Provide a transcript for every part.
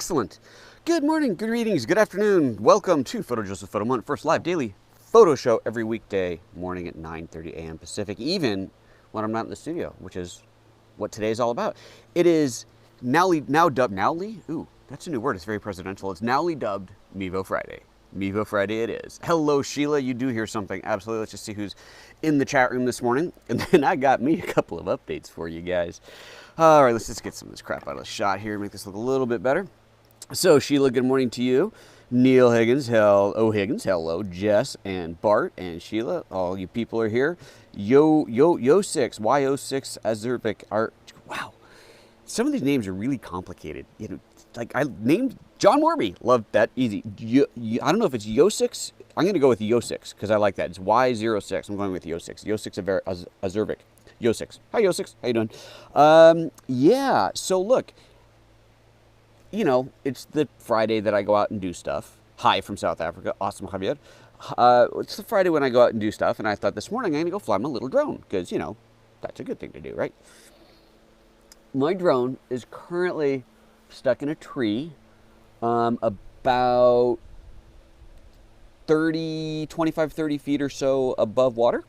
Excellent. Good morning, good greetings, good afternoon. Welcome to PhotoJoseph Photo Month, first live daily photo show every weekday morning at 9:30 a.m. Pacific, even when I'm not in the studio, which is what today's all about. It is now dubbed, ooh, that's a new word, it's very presidential. It's nowly dubbed Mevo Friday. Mevo Friday it is. Hello, Sheila, you do hear something. Absolutely, let's just see who's in the chat room this morning. And then I got me a couple of updates for you guys. All right, let's just get some of this crap out of the shot here, make this look a little bit better. So, Sheila, good morning to you. Neil Higgins, hello. Jess and Bart and Sheila, all you people are here. Yo6, Y06, Azurbic, Art. Wow, some of these names are really complicated. You know, like I named John Morby. Love that, easy. I don't know if it's Yo6. I'm going to go with Yo6 because I like that. It's Y06. I'm going with Yo6. Yo6 Azurbic. Yo6. Hi, Yo6. How you doing? Yeah, so look. You know, it's the Friday that I go out and do stuff. Hi from South Africa. Awesome, Javier. It's the Friday when I go out and do stuff, and I thought this morning I'm going to go fly my little drone because, you know, that's a good thing to do, right? My drone is currently stuck in a tree about 25, 30 feet or so above water.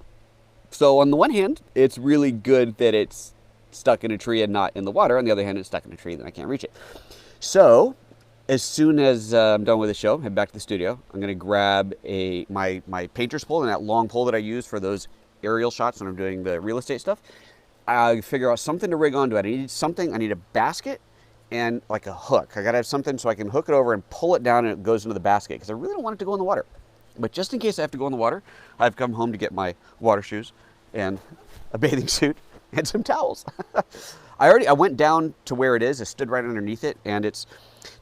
So on the one hand, it's really good that it's stuck in a tree and not in the water. On the other hand, it's stuck in a tree and I can't reach it. So, as soon as I'm done with the show, head back to the studio. I'm going to grab my painter's pole and that long pole that I use for those aerial shots when I'm doing the real estate stuff. I figure out something to rig onto it. I need something. I need a basket and like a hook. I got to have something so I can hook it over and pull it down and it goes into the basket because I really don't want it to go in the water. But just in case I have to go in the water, I've come home to get my water shoes and a bathing suit and some towels. I went down to where it is. I stood right underneath it, and it's,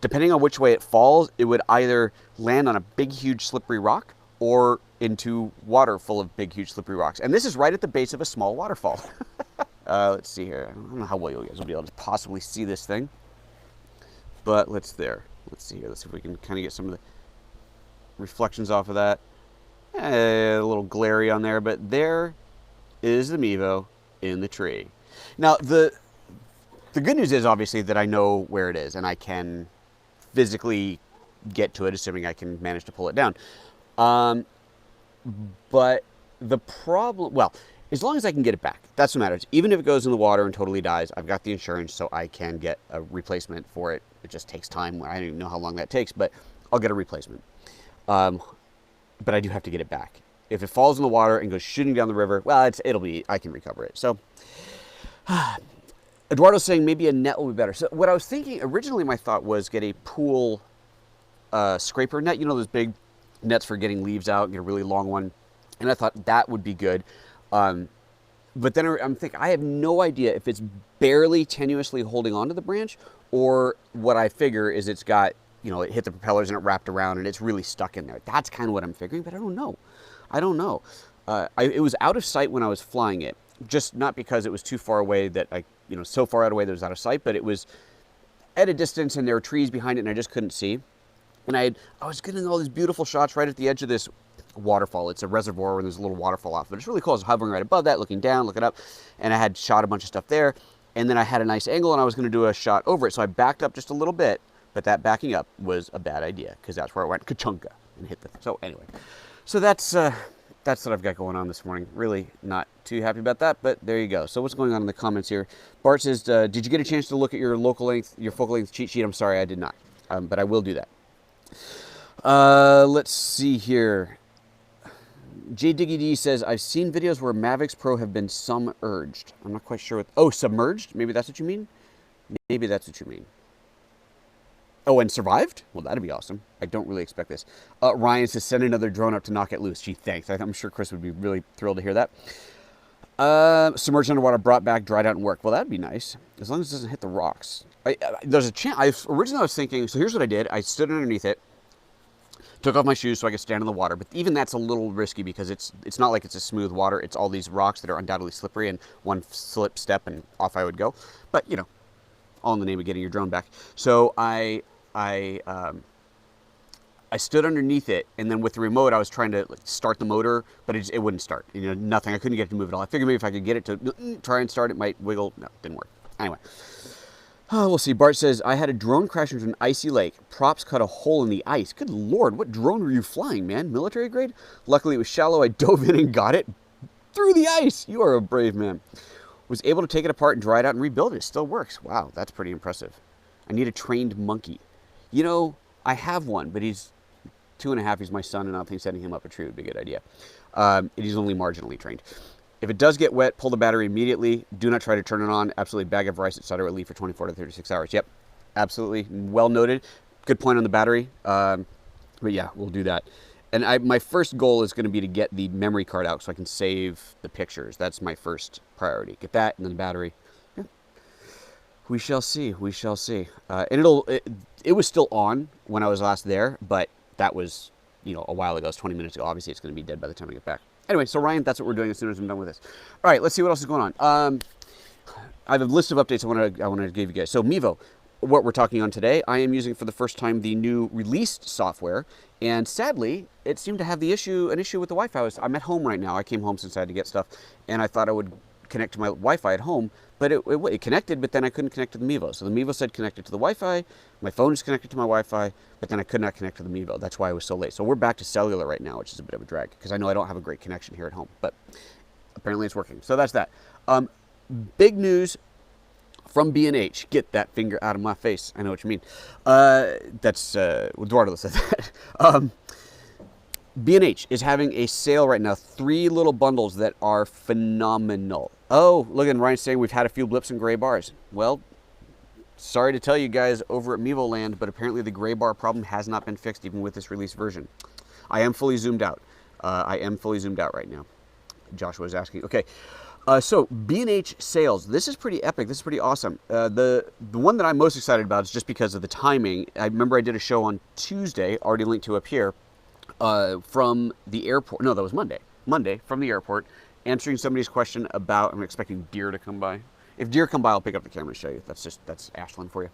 depending on which way it falls, it would either land on a big, huge, slippery rock or into water full of big, huge, slippery rocks. And this is right at the base of a small waterfall. Let's see here. I don't know how well you guys will be able to possibly see this thing, but let's see here. Let's see if we can kind of get some of the reflections off of that. A little glary on there, but there is the Mevo in the tree. Now, the good news is obviously that I know where it is and I can physically get to it, assuming I can manage to pull it down. But the problem, well, as long as I can get it back, that's what matters. Even if it goes in the water and totally dies, I've got the insurance so I can get a replacement for it. It just takes time. I don't even know how long that takes, but I'll get a replacement. But I do have to get it back. If it falls in the water and goes shooting down the river, well, I can recover it. So, Eduardo's saying maybe a net will be better. So what I was thinking, originally my thought was get a pool scraper net. You know those big nets for getting leaves out, get a really long one. And I thought that would be good. But then I'm thinking, I have no idea if it's barely tenuously holding onto the branch or what I figure is it's got, you know, it hit the propellers and it wrapped around and it's really stuck in there. That's kind of what I'm figuring, but I don't know. It was out of sight when I was flying it. Just not because it was too far away that so far out away that it was out of sight, but it was at a distance and there were trees behind it and I just couldn't see. And I was getting all these beautiful shots right at the edge of this waterfall. It's a reservoir and there's a little waterfall off, but it's really cool. I was hovering right above that, looking down, looking up, and I had shot a bunch of stuff there. And then I had a nice angle and I was going to do a shot over it. So I backed up just a little bit, but that backing up was a bad idea because that's where I went ka-chunka and hit the, so anyway. So that's what I've got going on this morning. Really not too happy about that, but there you go. So what's going on in the comments here? Bart says, did you get a chance to look at your focal length cheat sheet? I'm sorry, I did not, but I will do that. Let's see here. J Diggy D says, I've seen videos where Mavics Pro have been submerged. I'm not quite sure what, oh, submerged? Maybe that's what you mean? Maybe that's what you mean. Oh, and survived? Well, that'd be awesome. I don't really expect this. Ryan says, send another drone up to knock it loose. Gee, thanks. I'm sure Chris would be really thrilled to hear that. Submerged underwater, brought back, dried out, and worked. Well, that'd be nice, as long as it doesn't hit the rocks. There's a chance. Originally, I was thinking, so here's what I did. I stood underneath it, took off my shoes so I could stand in the water, but even that's a little risky because it's not like it's a smooth water. It's all these rocks that are undoubtedly slippery, and one slip, step, and off I would go. But, you know, all in the name of getting your drone back. So I stood underneath it, and then with the remote, I was trying to start the motor, but it wouldn't start. You know, nothing. I couldn't get it to move at all. I figured maybe if I could get it to try and start, it might wiggle. No, it didn't work. Anyway, Oh, we'll see. Bart says, I had a drone crash into an icy lake. Props cut a hole in the ice. Good Lord, what drone were you flying, man? Military grade? Luckily, it was shallow. I dove in and got it through the ice. You are a brave man. Was able to take it apart and dry it out and rebuild it. It still works. Wow, that's pretty impressive. I need a trained monkey. You know, I have one, but he's 2.5. He's my son, and I don't think setting him up a tree would be a good idea. He's only marginally trained. If it does get wet, pull the battery immediately. Do not try to turn it on. Absolutely, bag of rice, etc. will leave for 24 to 36 hours. Yep, absolutely. Well noted. Good point on the battery. But yeah, we'll do that. And my first goal is going to be to get the memory card out so I can save the pictures. That's my first priority. Get that and then the battery. Yeah. We shall see. We shall see. And it was still on when I was last there, but that was, you know, a while ago. It's 20 minutes ago. Obviously, it's going to be dead by the time I get back. Anyway, so Ryan, that's what we're doing as soon as I'm done with this. All right, let's see what else is going on. I have a list of updates I want to give you guys. So Mevo, what we're talking on today, I am using for the first time the new released software, and sadly, it seemed to have an issue with the Wi-Fi. I'm at home right now. I came home since I had to get stuff, and I thought I would connect to my Wi-Fi at home, but it connected, but then I couldn't connect to the Mevo. So the Mevo said connected to the Wi-Fi. My phone is connected to my Wi-Fi, but then I could not connect to the Mevo. That's why I was so late. So we're back to cellular right now, which is a bit of a drag because I know I don't have a great connection here at home, but apparently it's working. So that's that. Big news from B&H. Get that finger out of my face. I know what you mean. That's Eduardo said that. B&H is having a sale right now. 3 little bundles that are phenomenal. Oh, look at Ryan saying we've had a few blips and gray bars. Well, sorry to tell you guys over at Mevo Land, but apparently the gray bar problem has not been fixed even with this release version. I am fully zoomed out. I am fully zoomed out right now. Joshua was asking. Okay. So B&H sales, this is pretty epic. This is pretty awesome. The one that I'm most excited about is just because of the timing. I remember I did a show on Tuesday, already linked to up here, from the airport. No, that was Monday. Monday from the airport, answering somebody's question about, I'm expecting deer to come by. If deer come by, I'll pick up the camera and show you. That's Ashland for you.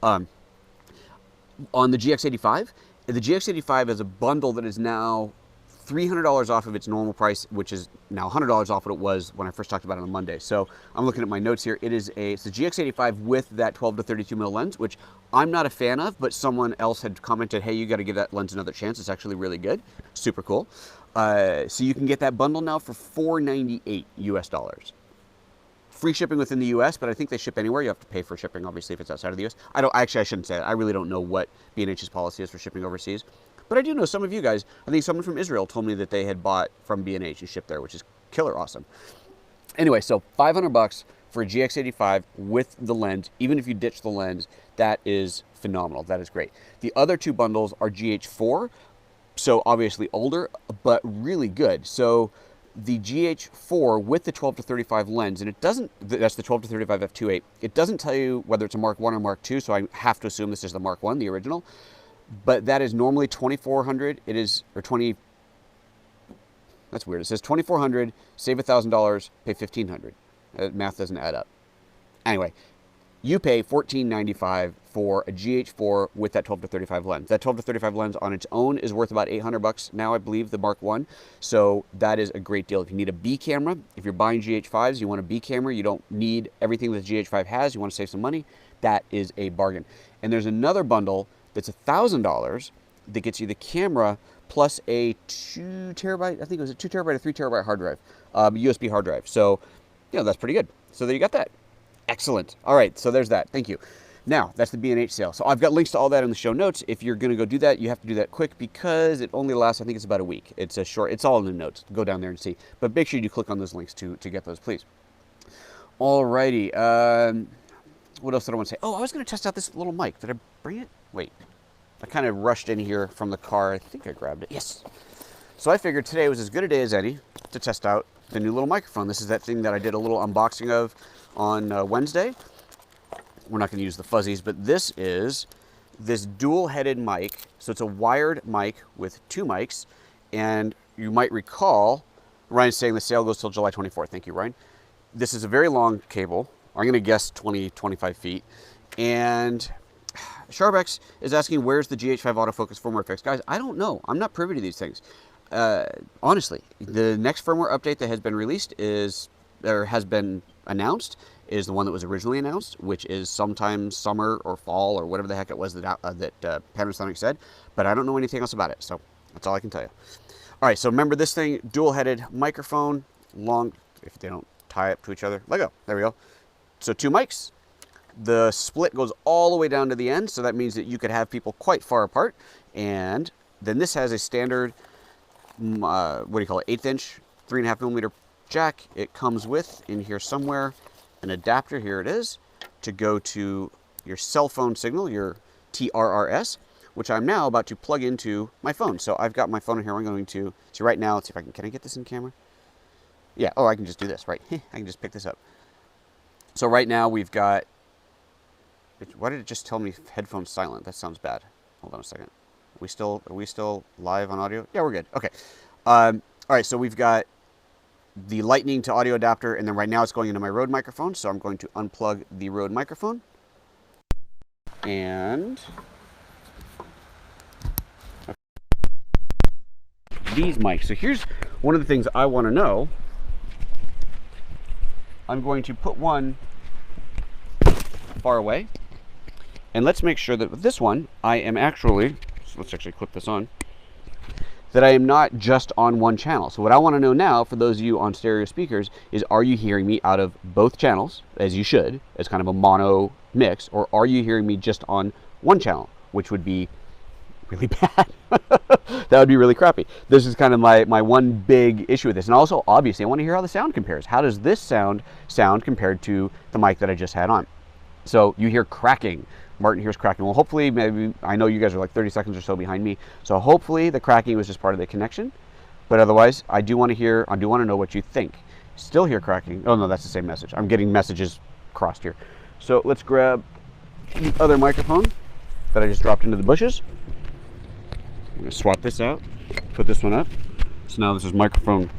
On the GX85, the GX85 is a bundle that is now $300 off of its normal price, which is now $100 off what it was when I first talked about it on Monday. So I'm looking at my notes here. It's the GX85 with that 12 to 32 mil lens, which I'm not a fan of, but someone else had commented, hey, you got to give that lens another chance. It's actually really good. Super cool. So you can get that bundle now for $498 US. Free shipping within the US, but I think they ship anywhere. You have to pay for shipping, obviously, if it's outside of the US. I shouldn't say that. I really don't know what B&H's policy is for shipping overseas. But I do know some of you guys, I think someone from Israel told me that they had bought from B&H and shipped there, which is killer awesome. Anyway, so $500 for a GX85 with the lens. Even if you ditch the lens, that is phenomenal. That is great. The other 2 bundles are GH4, so obviously older, but really good. So the GH4 with the 12 to 35 lens, and it doesn't, that's the 12 to 35 f2.8. It doesn't tell you whether it's a Mark 1 or Mark 2, so I have to assume this is the Mark 1, the original. But that is normally $2,400. It is, or 20, that's weird. It says $2,400, save $1,000, pay $1,500. Math doesn't add up. Anyway, you pay $1,495 for a GH4 with that 12 to 35 lens. That 12 to 35 lens on its own is worth about $800 now, I believe, the Mark 1. So that is a great deal. If you need a B camera, if you're buying GH5s, you want a B camera, you don't need everything that the GH5 has, you want to save some money, that is a bargain. And there's another bundle that's $1,000 that gets you the camera plus a 2 terabyte, I think it was a 2 terabyte or 3 terabyte hard drive, USB hard drive. So, you know, that's pretty good. So there you got that. Excellent. All right, so there's that. Thank you. Now, that's the B&H sale. So I've got links to all that in the show notes. If you're going to go do that, you have to do that quick because it only lasts, I think it's about a week. It's a short, it's all in the notes. Go down there and see. But make sure you click on those links to get those, please. All righty. What else did I want to say? Oh, I was going to test out this little mic. Did I bring it? Wait. I kind of rushed in here from the car. I think I grabbed it. Yes. So I figured today was as good a day as any to test out the new little microphone. This is that thing that I did a little unboxing of on Wednesday. We're not going to use the fuzzies, but this is this dual-headed mic. So it's a wired mic with 2 mics. And you might recall, Ryan's saying the sale goes till July 24th. Thank you, Ryan. This is a very long cable. I'm going to guess 20, 25 feet. And Sharbex is asking, where's the GH5 autofocus firmware fix? Guys, I don't know. I'm not privy to these things. Honestly, the next firmware update that has been released has been announced, is the one that was originally announced, which is sometime summer or fall or whatever the heck it was that Panasonic said. But I don't know anything else about it, so that's all I can tell you. All right, so remember this thing, dual-headed microphone, long, if they don't tie up to each other, let go, there we go. So 2 mics. The split goes all the way down to the end, so that means that you could have people quite far apart. And then this has a standard, what do you call it, 1/8 inch, 3.5 millimeter jack. It comes with, in here somewhere, an adapter, here it is, to go to your cell phone signal, your TRRS, which I'm now about to plug into my phone. So I've got my phone here. I'm going to, so right now, let's see if I can I get this in camera? Yeah, oh, I can just do this, right? I can just pick this up. So right now we've got, why did it just tell me headphones silent? That sounds bad. Hold on a second. Are we still live on audio? Yeah, we're good. Okay. All right, so we've got the lightning to audio adapter, and then right now it's going into my Rode microphone. So I'm going to unplug the Rode microphone. And these mics. So here's one of the things I want to know. I'm going to put one far away. And let's make sure that with this one, I am actually, so let's actually clip this on, that I am not just on one channel. So what I want to know now, for those of you on stereo speakers, is are you hearing me out of both channels, as you should, as kind of a mono mix, or are you hearing me just on one channel, which would be really bad. That would be really crappy. This is kind of my one big issue with this. And also, obviously, I want to hear how the sound compares. How does this sound compared to the mic that I just had on? So you hear cracking. Martin hears cracking. Well, hopefully, maybe, I know you guys are like 30 seconds or so behind me. So hopefully the cracking was just part of the connection. But otherwise, I do want to know what you think. Still hear cracking. Oh no, that's the same message. I'm getting messages crossed here. So let's grab the other microphone that I just dropped into the bushes. I'm going to swap this out, put this one up. So now this is microphone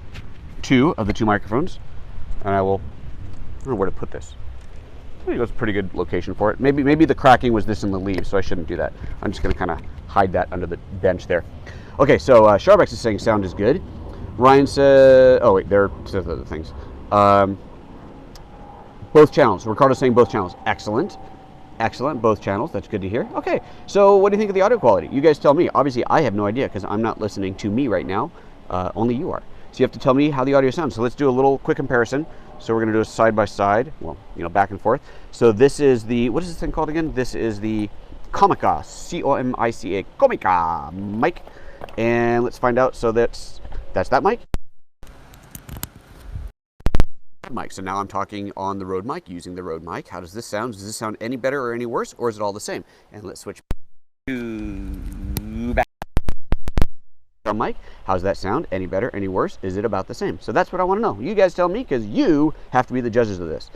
2 of the 2 microphones. And I don't know where to put this. I think it was a pretty good location for it. Maybe the cracking was this in the leaves, so I shouldn't do that. I'm just going to kind of hide that under the bench there. Okay, so Sharbex is saying sound is good. Ryan said, oh wait, there are other things. Both channels. Ricardo's saying both channels. Excellent. Excellent, both channels. That's good to hear. Okay, so what do you think of the audio quality? You guys tell me. Obviously, I have no idea because I'm not listening to me right now. Only you are. So you have to tell me how the audio sounds. So let's do a little quick comparison. So we're going to do a side by side, well, back and forth. So this is the, what is this thing called again? This is the Comica, C-O-M-I-C-A, Comica mic. And let's find out. So that's that mic. Mic. So now I'm talking on the Rode mic, using the Rode mic. How does this sound? Does this sound any better or any worse, or is it all the same? And let's switch to back. Mic. How's that sound? Any better? Any worse? Is it about the same? So that's what I want to know. You guys tell me, because you have to be the judges of this.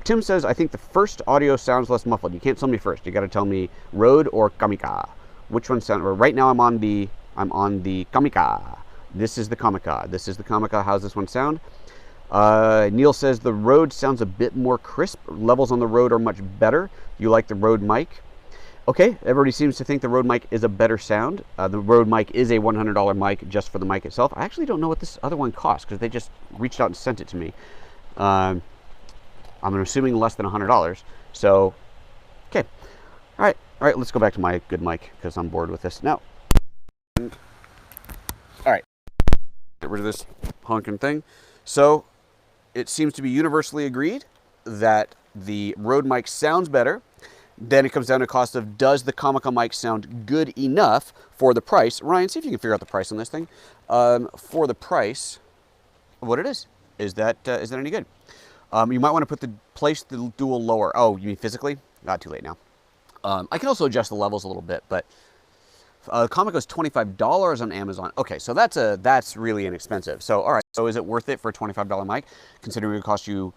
Tim says, I think the first audio sounds less muffled. You can't tell me first. You got to tell me Rode or Comica. Which one sounds? Right now I'm on the Comica. This is the Comica. This is the Comica. How's this one sound? Neil says the Rode sounds a bit more crisp. Levels on the Rode are much better. You like the Rode mic? Okay, everybody seems to think the Rode mic is a better sound. The Rode mic is a $100 mic just for the mic itself. I actually don't know what this other one costs because they just reached out and sent it to me. I'm assuming less than $100. So, okay. All right, let's go back to my good mic because I'm bored with this now. All right, get rid of this honking thing. So, it seems to be universally agreed that the Rode mic sounds better. Then it comes down to cost of, does the Comica mic sound good enough for the price? Ryan, see if you can figure out the price on this thing. For the price of what it is. Is that any good? You might want to place the dual lower. Oh, you mean physically? Not too late now. I can also adjust the levels a little bit, but Comica is $25 on Amazon. Okay, so that's really inexpensive. So all right, so is it worth it for a $25 mic, considering it would cost you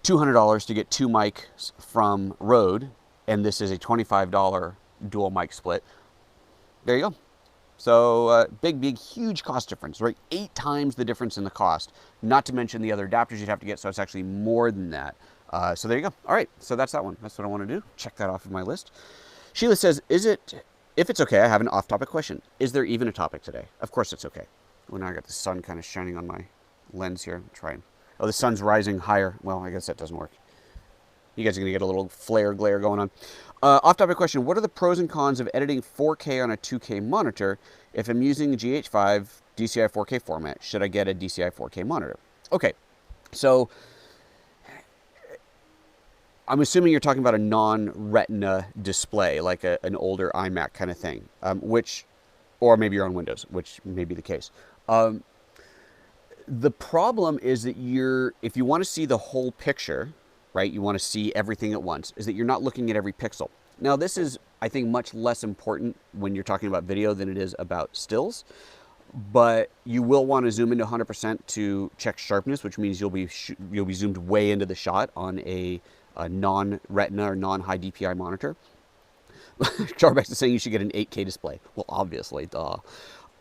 $200 to get 2 mics from Rode, and this is a $25 dual mic split? There you go. So big, huge cost difference, right? 8 times the difference in the cost, not to mention the other adapters you'd have to get, so it's actually more than that. So there you go. All right, so that's that one. That's what I want to do. Check that off of my list. Sheila says, if it's okay, I have an off-topic question. Is there even a topic today? Of course it's okay. Well, now I got the sun kind of shining on my lens here. I'm trying. Oh, the sun's rising higher. Well, I guess that doesn't work. You guys are going to get a little flare glare going on. Off-topic question. What are the pros and cons of editing 4K on a 2K monitor? If I'm using GH5 DCI 4K format, should I get a DCI 4K monitor? Okay, so I'm assuming you're talking about a non-retina display, like an older iMac kind of thing, or maybe you're on Windows, which may be the case. The problem is that if you want to see the whole picture, right, you want to see everything at once, is that you're not looking at every pixel. Now, this is, I think, much less important when you're talking about video than it is about stills, but you will want to zoom into 100% to check sharpness, which means you'll be zoomed way into the shot on a non-retina or non-high DPI monitor. Charbex is saying you should get an 8K display. Well, obviously, duh.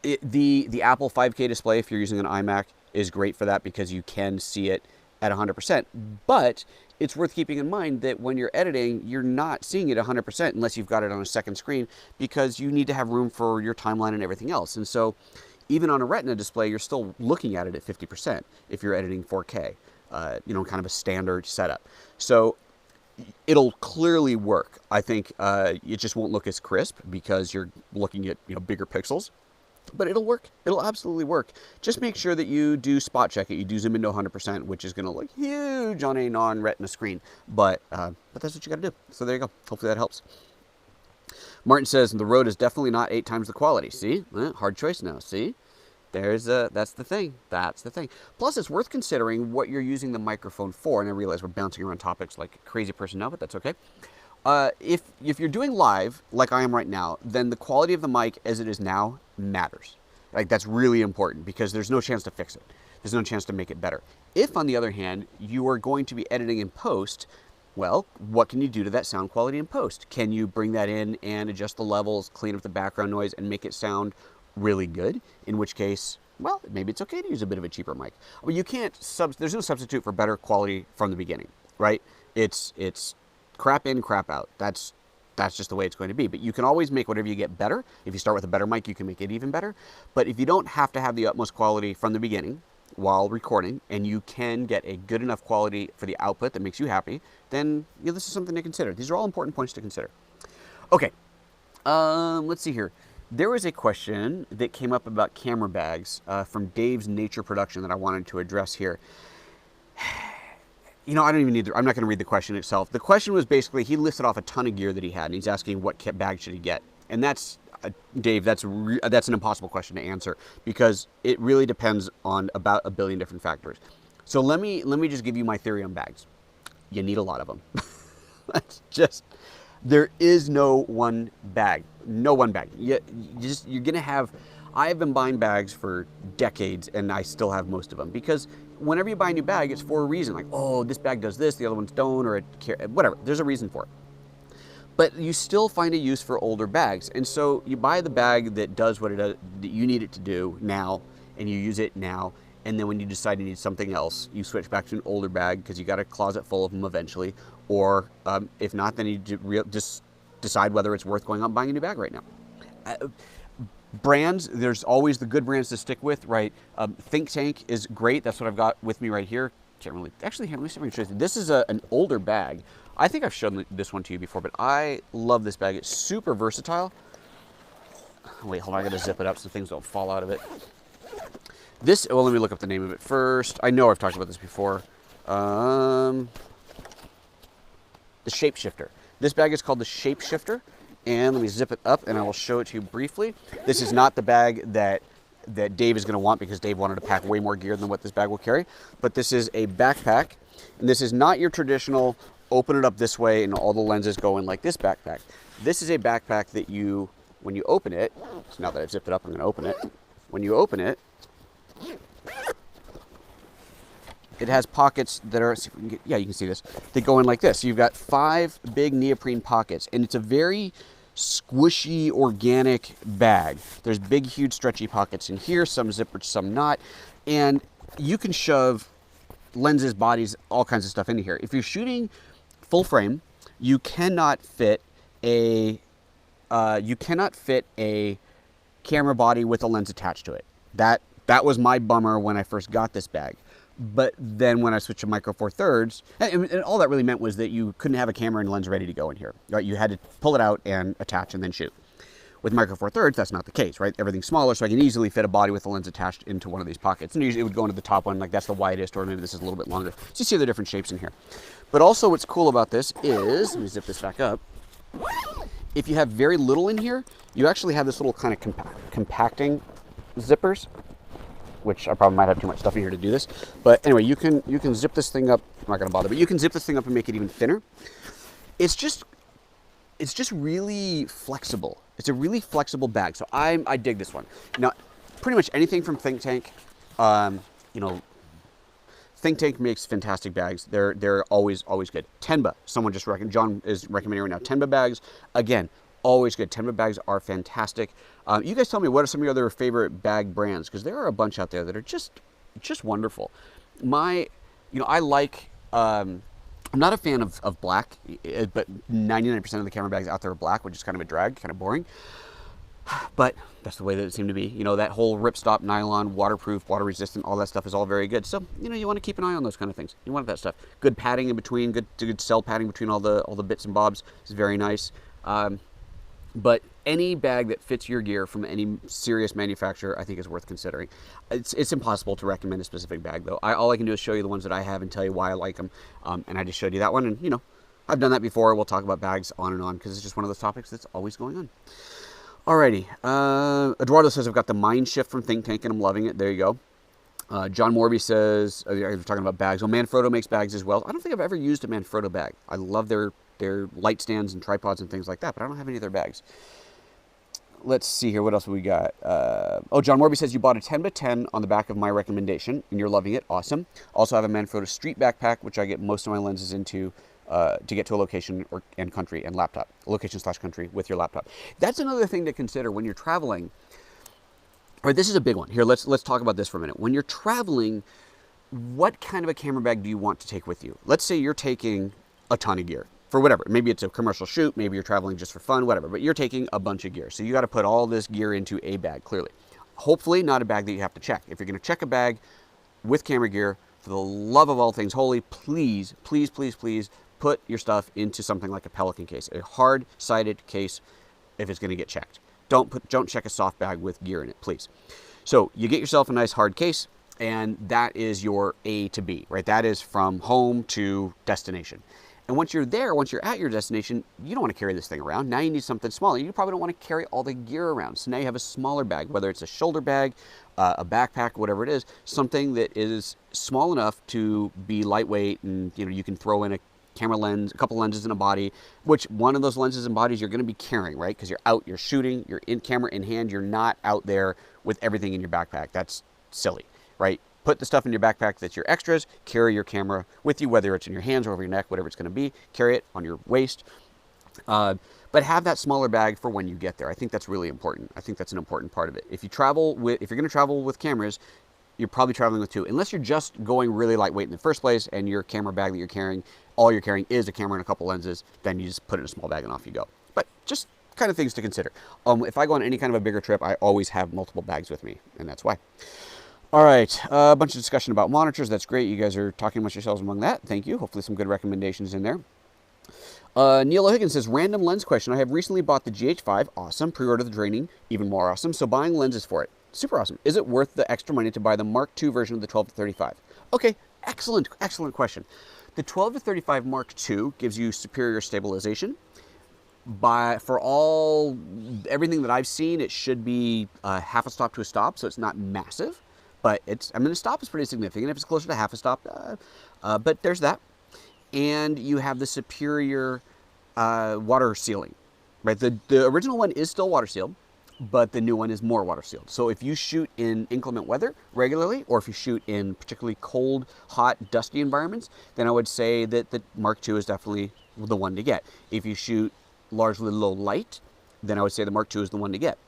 The Apple 5K display, if you're using an iMac, is great for that because you can see it at 100%. But it's worth keeping in mind that when you're editing, you're not seeing it 100% unless you've got it on a second screen, because you need to have room for your timeline and everything else. And so even on a Retina display, you're still looking at it at 50% if you're editing 4K, kind of a standard setup. So it'll clearly work. I think it just won't look as crisp because you're looking at bigger pixels. But it'll work. It'll absolutely work. Just make sure that you do spot check it. You do zoom into 100%, which is going to look huge on a non-retina screen. But that's what you got to do. So there you go. Hopefully that helps. Martin says, the RØDE is definitely not 8 times the quality. See? Hard choice now. See? That's the thing. That's the thing. Plus, it's worth considering what you're using the microphone for. And I realize we're bouncing around topics like a crazy person now, but that's okay. If you're doing live, like I am right now, then the quality of the mic as it is now matters. Like, that's really important because there's no chance to fix it. There's no chance to make it better. If, on the other hand, you are going to be editing in post, well, what can you do to that sound quality in post? Can you bring that in and adjust the levels, clean up the background noise, and make it sound really good? In which case, well, maybe it's okay to use a bit of a cheaper mic. Well, you can't, there's no substitute for better quality from the beginning, right? It's crap in, crap out. That's just the way it's going to be. But you can always make whatever you get better. If you start with a better mic, you can make it even better. But if you don't have to have the utmost quality from the beginning while recording, and you can get a good enough quality for the output that makes you happy, then this is something to consider. These are all important points to consider. Okay, let's see here. There was a question that came up about camera bags from Dave's Nature Production that I wanted to address here. I don't even need I'm not going to read the question itself. The question was basically, he listed off a ton of gear that he had, and he's asking what bag should he get. And that's, Dave, that's an impossible question to answer because it really depends on about a billion different factors. So let me just give you my theory on bags. You need a lot of them. That's just, there is no one bag. No one bag. You're going to have, I've been buying bags for decades and I still have most of them because whenever you buy a new bag, it's for a reason. Like, oh, this bag does this, the other ones don't, or whatever. There's a reason for it. But you still find a use for older bags. And so you buy the bag that does what it does, that you need it to do now, and you use it now. And then when you decide you need something else, you switch back to an older bag because you got a closet full of them eventually. Or if not, then you just decide whether it's worth going out and buying a new bag right now. Brands, there's always the good brands to stick with, right? Think Tank is great. That's what I've got with me right here. Can't really, actually, let me see if I can show you. This is an older bag. I think I've shown this one to you before, but I love this bag. It's super versatile. Wait, hold on, I gotta zip it up so things don't fall out of it. Well, let me look up the name of it first. I know I've talked about this before. The Shapeshifter. This bag is called the Shapeshifter. And let me zip it up and I will show it to you briefly. This is not the bag that Dave is going to want because Dave wanted to pack way more gear than what this bag will carry. But this is a backpack. And this is not your traditional open it up this way and all the lenses go in like this backpack. This is a backpack that when you open it, so now that I've zipped it up, I'm going to open it. When you open it, it has pockets that are, yeah, you can see this. They go in like this. So you've got 5 big neoprene pockets, and it's a very squishy, organic bag. There's big, huge, stretchy pockets in here, some zippered, some not. And you can shove lenses, bodies, all kinds of stuff into here. If you're shooting full frame, you cannot fit a camera body with a lens attached to it. That was my bummer when I first got this bag. But then when I switched to micro four thirds, and all that really meant was that you couldn't have a camera and lens ready to go in here, right? You had to pull it out and attach and then shoot. With micro four thirds, that's not the case, right? Everything's smaller, so I can easily fit a body with the lens attached into one of these pockets. And usually it would go into the top one, like that's the widest, or maybe this is a little bit longer. So you see the different shapes in here. But also what's cool about this is, let me zip this back up. If you have very little in here, you actually have this little kind of compacting zippers, which I probably might have too much stuff in here to do this. But anyway, you can zip this thing up. I'm not gonna bother, but you can zip this thing up and make it even thinner. It's just really flexible. It's a really flexible bag. So I dig this one. Now, pretty much anything from Think Tank, you know, Think Tank makes fantastic bags. They're always good. Tenba, someone just John is recommending right now. Tenba bags, again, always good. Tenba bags are fantastic. You guys tell me, what are some of your other favorite bag brands? Because there are a bunch out there that are just wonderful. I like, I'm not a fan of black, but 99% of the camera bags out there are black, which is kind of a drag, kind of boring. But that's the way that it seemed to be. You know, that whole ripstop, nylon, waterproof, water resistant, all that stuff is all very good. So, you know, you want to keep an eye on those kind of things. You want that stuff. Good padding in between, good cell padding between all the bits and bobs is very nice. But any bag that fits your gear from any serious manufacturer, I think is worth considering. It's impossible to recommend a specific bag, though. All I can do is show you the ones that I have and tell you why I like them. And I just showed you that one. And, you know, I've done that before. We'll talk about bags on and on because it's just one of those topics that's always going on. Alrighty. Eduardo says, I've got the Mind Shift from Think Tank and I'm loving it. There you go. John Morby says, we're talking about bags. Oh, Manfrotto makes bags as well. I don't think I've ever used a Manfrotto bag. I love their light stands and tripods and things like that, but I don't have any of their bags. Let's see here. What else have we got? John Morby says, you bought a 10x10 on the back of my recommendation, and you're loving it. Awesome. Also have a Manfrotto Street backpack, which I get most of my lenses into to get to a location and country and laptop. Location/country with your laptop. That's another thing to consider when you're traveling. All right, this is a big one. Here, let's talk about this for a minute. When you're traveling, what kind of a camera bag do you want to take with you? Let's say you're taking a ton of gear. For whatever, maybe it's a commercial shoot, maybe you're traveling just for fun, whatever, but you're taking a bunch of gear. So you got to put all this gear into a bag, clearly. Hopefully not a bag that you have to check. If you're going to check a bag with camera gear, for the love of all things holy, please, please, please, please put your stuff into something like a Pelican case, a hard-sided case if it's going to get checked. Don't check a soft bag with gear in it, please. So you get yourself a nice hard case, and that is your A to B, right? That is from home to destination. And once you're there, once you're at your destination, you don't want to carry this thing around. Now you need something smaller. You probably don't want to carry all the gear around. So now you have a smaller bag, whether it's a shoulder bag, a backpack, whatever it is, something that is small enough to be lightweight, and you know you can throw in a camera lens, a couple lenses in a body, which one of those lenses and bodies you're going to be carrying, right? Because you're out, you're shooting, you're in camera in hand, you're not out there with everything in your backpack. That's silly, right? Put the stuff in your backpack that's your extras, carry your camera with you, whether it's in your hands or over your neck, whatever it's going to be, carry it on your waist. But have that smaller bag for when you get there. I think that's really important. I think that's an important part of it. If you're going to travel with cameras, you're probably traveling with two, unless you're just going really lightweight in the first place and your camera bag that you're carrying, all you're carrying is a camera and a couple lenses, then you just put it in a small bag and off you go. But just kind of things to consider. If I go on any kind of a bigger trip, I always have multiple bags with me, and that's why. All right, a bunch of discussion about monitors. That's great. You guys are talking amongst yourselves among that. Thank you. Hopefully some good recommendations in there. Neil O'Higgins says, random lens question. I have recently bought the GH5. Awesome. Pre-order the draining. Even more awesome. So buying lenses for it. Super awesome. Is it worth the extra money to buy the Mark II version of the 12-35? Okay, excellent question. The 12-35 Mark II gives you superior stabilization. For everything that I've seen, it should be half a stop to a stop, so it's not massive. But the stop is pretty significant if it's closer to half a stop. But there's that. And you have the superior water sealing, right? The original one is still water sealed, but the new one is more water sealed. So if you shoot in inclement weather regularly, or if you shoot in particularly cold, hot, dusty environments, then I would say that the Mark II is definitely the one to get. If you shoot largely low light, then I would say the Mark II is the one to get.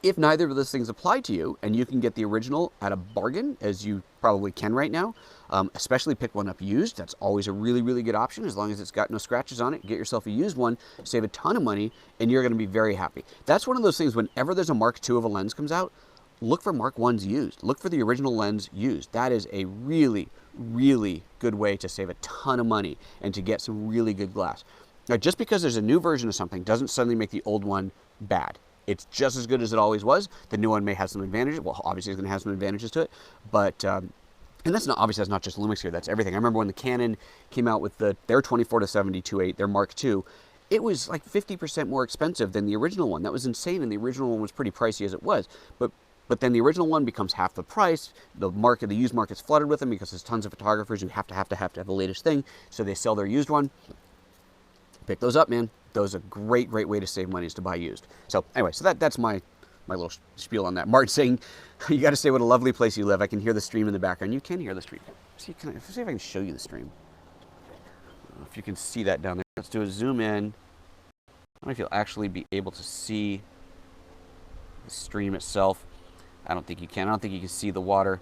If neither of those things apply to you, and you can get the original at a bargain, as you probably can right now, especially pick one up used, that's always a really, really good option. As long as it's got no scratches on it, get yourself a used one, save a ton of money, and you're going to be very happy. That's one of those things, whenever there's a Mark II of a lens comes out, look for Mark 1s used. Look for the original lens used. That is a really, really good way to save a ton of money and to get some really good glass. Now, just because there's a new version of something doesn't suddenly make the old one bad. It's just as good as it always was. The new one may have some advantages. Well, obviously it's going to have some advantages to it, but and that's not, obviously that's not just Lumix here, that's everything. I remember when the Canon came out with their 24-70 2.8, their Mark II, it was like 50% more expensive than the original one. That was insane, and the original one was pretty pricey as it was. But then the original one becomes half the price. The used market's flooded with them because there's tons of photographers who have to have the latest thing, so they sell their used one. Pick those up, man. Those are a great way to save money, is to buy used. So anyway, so that's my little spiel on that. Martin saying, you got to say what a lovely place you live. I can hear the stream in the background. You can hear the stream. See if I can show you the stream. I don't know if you can see that down there. Let's do a zoom in. I don't know if you'll actually be able to see the stream itself. I don't think you can. I don't think you can see the water.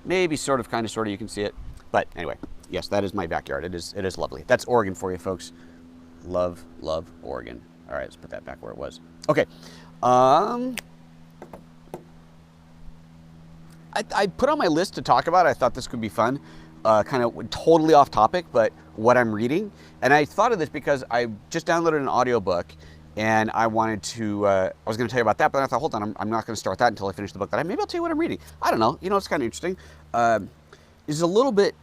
Maybe sort of, kind of, you can see it. But anyway, yes, that is my backyard. It is lovely. That's Oregon for you, folks. Love Oregon. All right, let's put that back where it was. Okay. I put on my list to talk about. I thought this could be fun. Kind of totally off topic, but what I'm reading. And I thought of this because I just downloaded an audiobook, and I wanted to, I was going to tell you about that, but then I thought, hold on, I'm not going to start that until I finish the book. Maybe I'll tell you what I'm reading. I don't know. You know, it's kind of interesting. It's a little bit,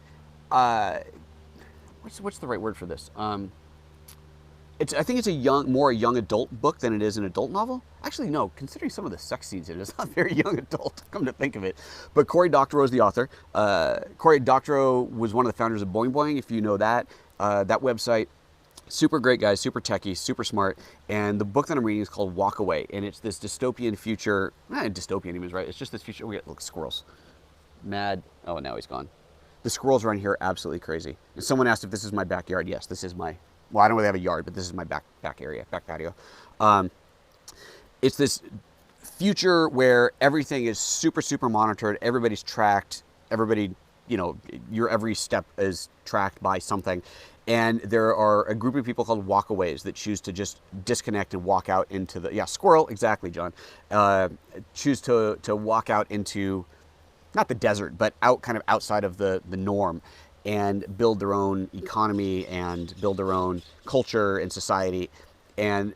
what's the right word for this? I think it's more a young adult book than it is an adult novel. Actually, no, considering some of the sex scenes in it, it's not very young adult, come to think of it. But Cory Doctorow is the author. Cory Doctorow was one of the founders of Boing Boing, if you know that. That website, super great guy, super techie, super smart. And the book that I'm reading is called Walk Away. And it's this dystopian future, not dystopian even, right? It's just this future, look, squirrels. Mad, oh, now he's gone. The squirrels around here are absolutely crazy. And someone asked if this is my backyard. Yes, this is my, well, I don't really have a yard, but this is my back area, back patio. It's this future where everything is super monitored. Everybody's tracked. Everybody, you know, your every step is tracked by something. And there are a group of people called walkaways that choose to just disconnect and walk out into the, yeah, squirrel, exactly, John. Choose to walk out into, not the desert, but out kind of outside of the norm, and build their own economy and build their own culture and society. And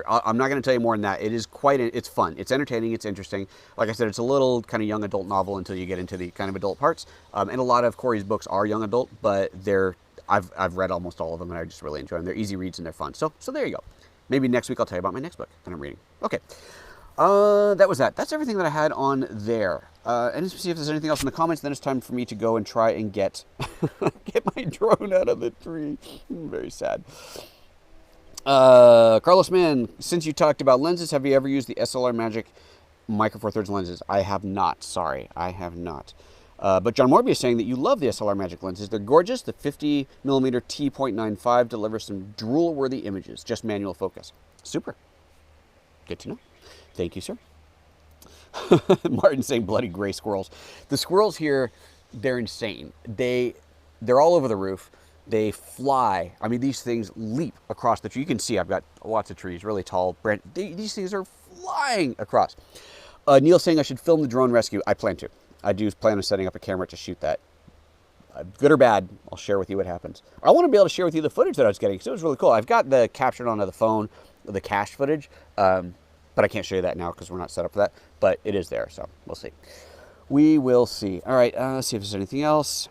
I'm not going to tell you more than that. It is it's fun. It's entertaining. It's interesting. Like I said, it's a little kind of young adult novel until you get into the kind of adult parts. And a lot of Cory's books are young adult, but I've read almost all of them, and I just really enjoy them. They're easy reads and they're fun. So there you go. Maybe next week I'll tell you about my next book that I'm reading. Okay. That was that. That's everything that I had on there. And let's see if there's anything else in the comments. Then it's time for me to go and try and get my drone out of the tree. Very sad. Carlos Mann, since you talked about lenses, have you ever used the SLR Magic Micro Four Thirds lenses? I have not. Sorry, I have not. But John Morby is saying that you love the SLR Magic lenses. They're gorgeous. The 50mm t.95 delivers some drool-worthy images. Just manual focus. Super. Good to know. Thank you, sir. Martin saying bloody gray squirrels. The squirrels here, they're insane. They're all over the roof. They fly. I mean, these things leap across the tree. You can see I've got lots of trees, really tall. These things are flying across. Neil saying I should film the drone rescue. I plan to. I do plan on setting up a camera to shoot that. Good or bad, I'll share with you what happens. I want to be able to share with you the footage that I was getting, because it was really cool. I've got the captured onto the phone, the cached footage, but I can't show you that now because we're not set up for that. But it is there, so we'll see. We will see. All right, let's see if there's anything else.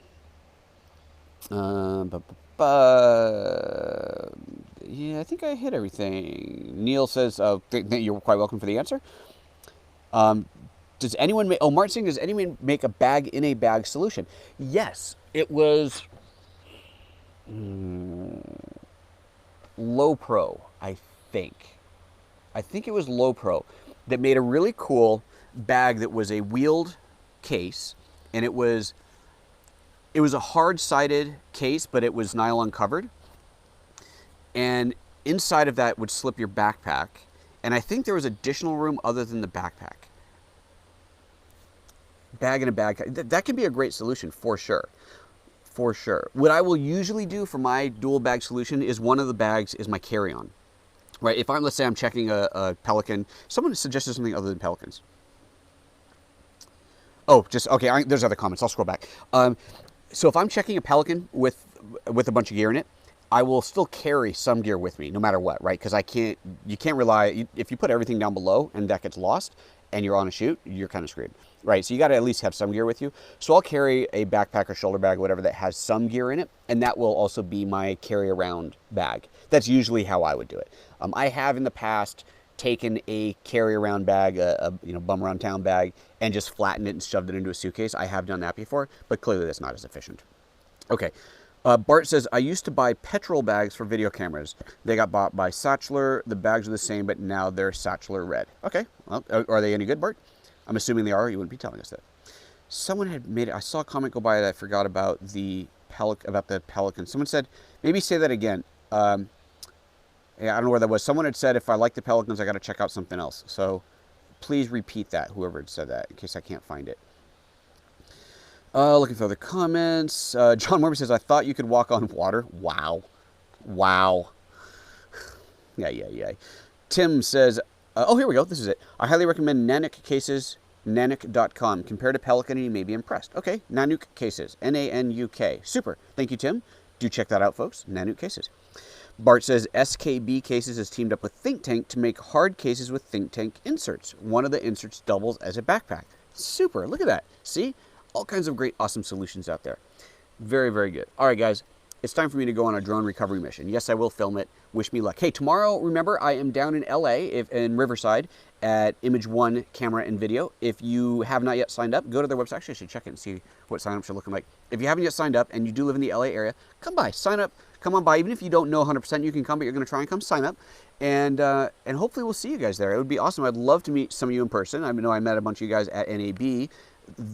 Yeah, I think I hit everything. Neil says, you're quite welcome for the answer. Does anyone make, Martin saying, does anyone make a bag in a bag solution? Yes, it was Low Pro, I think. I think it was Low Pro that made a really cool bag that was a wheeled case, and it was a hard-sided case, but it was nylon covered. And inside of that would slip your backpack. And I think there was additional room other than the backpack. Bag in a bag. That can be a great solution for sure. For sure. What I will usually do for my dual bag solution is one of the bags is my carry-on. Right? If let's say I'm checking a Pelican. Someone suggested something other than Pelicans. Oh, just okay. There's other comments. I'll scroll back. So if I'm checking a Pelican with a bunch of gear in it, I will still carry some gear with me, no matter what, right? Because you can't rely. If you put everything down below and that gets lost, and you're on a shoot, you're kind of screwed, right? So you got to at least have some gear with you. So I'll carry a backpack or shoulder bag, whatever, that has some gear in it, and that will also be my carry around bag. That's usually how I would do it. I have in the past taken a carry around bag, a bum around town bag, and just flattened it and shoved it into a suitcase. I have done that before, but clearly that's not as efficient. Okay. Bart says, I used to buy petrol bags for video cameras. They got bought by Satchler. The bags are the same, but now they're Satchler red. Okay. Well, are they any good, Bart? I'm assuming they are. You wouldn't be telling us that. Someone had made it. I saw a comment go by that I forgot about the Pelican. Someone said, maybe say that again. Yeah, I don't know where that was. Someone had said, if I like the Pelicans, I got to check out something else. So please repeat that, whoever had said that, in case I can't find it. Looking for other comments. John Morby says, I thought you could walk on water. Wow. Wow. Yeah. Tim says, oh, here we go. This is it. I highly recommend Nanook cases, nanook.com. Compare to Pelican and you may be impressed. Okay, Nanook cases, N-A-N-U-K. Super. Thank you, Tim. Do check that out, folks. Nanook cases. Bart says, SKB Cases has teamed up with Think Tank to make hard cases with Think Tank inserts. One of the inserts doubles as a backpack. Super. Look at that. See? All kinds of great, awesome solutions out there. Very, very good. All right, guys. It's time for me to go on a drone recovery mission. Yes, I will film it. Wish me luck. Hey, tomorrow, remember, I am down in LA, in Riverside, at Image One Camera and Video. If you have not yet signed up, go to their website. Actually, I should check it and see what signups are looking like. If you haven't yet signed up and you do live in the LA area, come by, sign up, come on by. Even if you don't know 100% you can come, but you're going to try and come, sign up. And hopefully we'll see you guys there. It would be awesome. I'd love to meet some of you in person. I know I met a bunch of you guys at NAB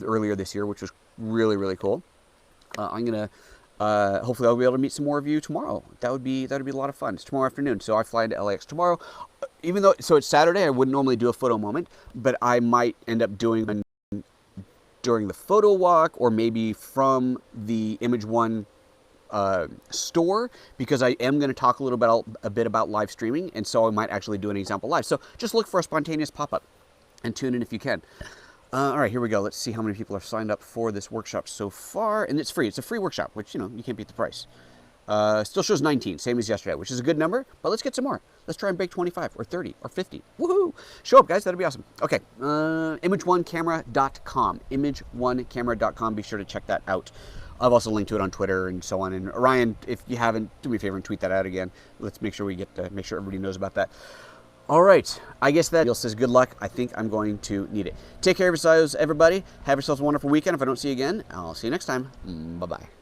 earlier this year, which was really, really cool. Hopefully I'll be able to meet some more of you tomorrow. That'd be a lot of fun. It's tomorrow afternoon, so I fly into LAX tomorrow. Even though, so it's Saturday, I wouldn't normally do a photo moment, but I might end up doing one during the photo walk, or maybe from the Image One store, because I am going to talk a bit about live streaming, and so I might actually do an example live. So just look for a spontaneous pop-up and tune in if you can. All right, here we go. Let's see how many people are signed up for this workshop so far. And it's free. It's a free workshop, which, you can't beat the price. Still shows 19, same as yesterday, which is a good number, but let's get some more. Let's try and bake 25 or 30 or 50. Woohoo! Show up, guys. That'd be awesome. Okay, imageonecamera.com. Imageonecamera.com. Be sure to check that out. I've also linked to it on Twitter and so on. And Ryan, if you haven't, do me a favor and tweet that out again. Let's make sure make sure everybody knows about that. All right, I guess that says good luck. I think I'm going to need it. Take care of yourselves, everybody. Have yourselves a wonderful weekend. If I don't see you again, I'll see you next time. Bye-bye.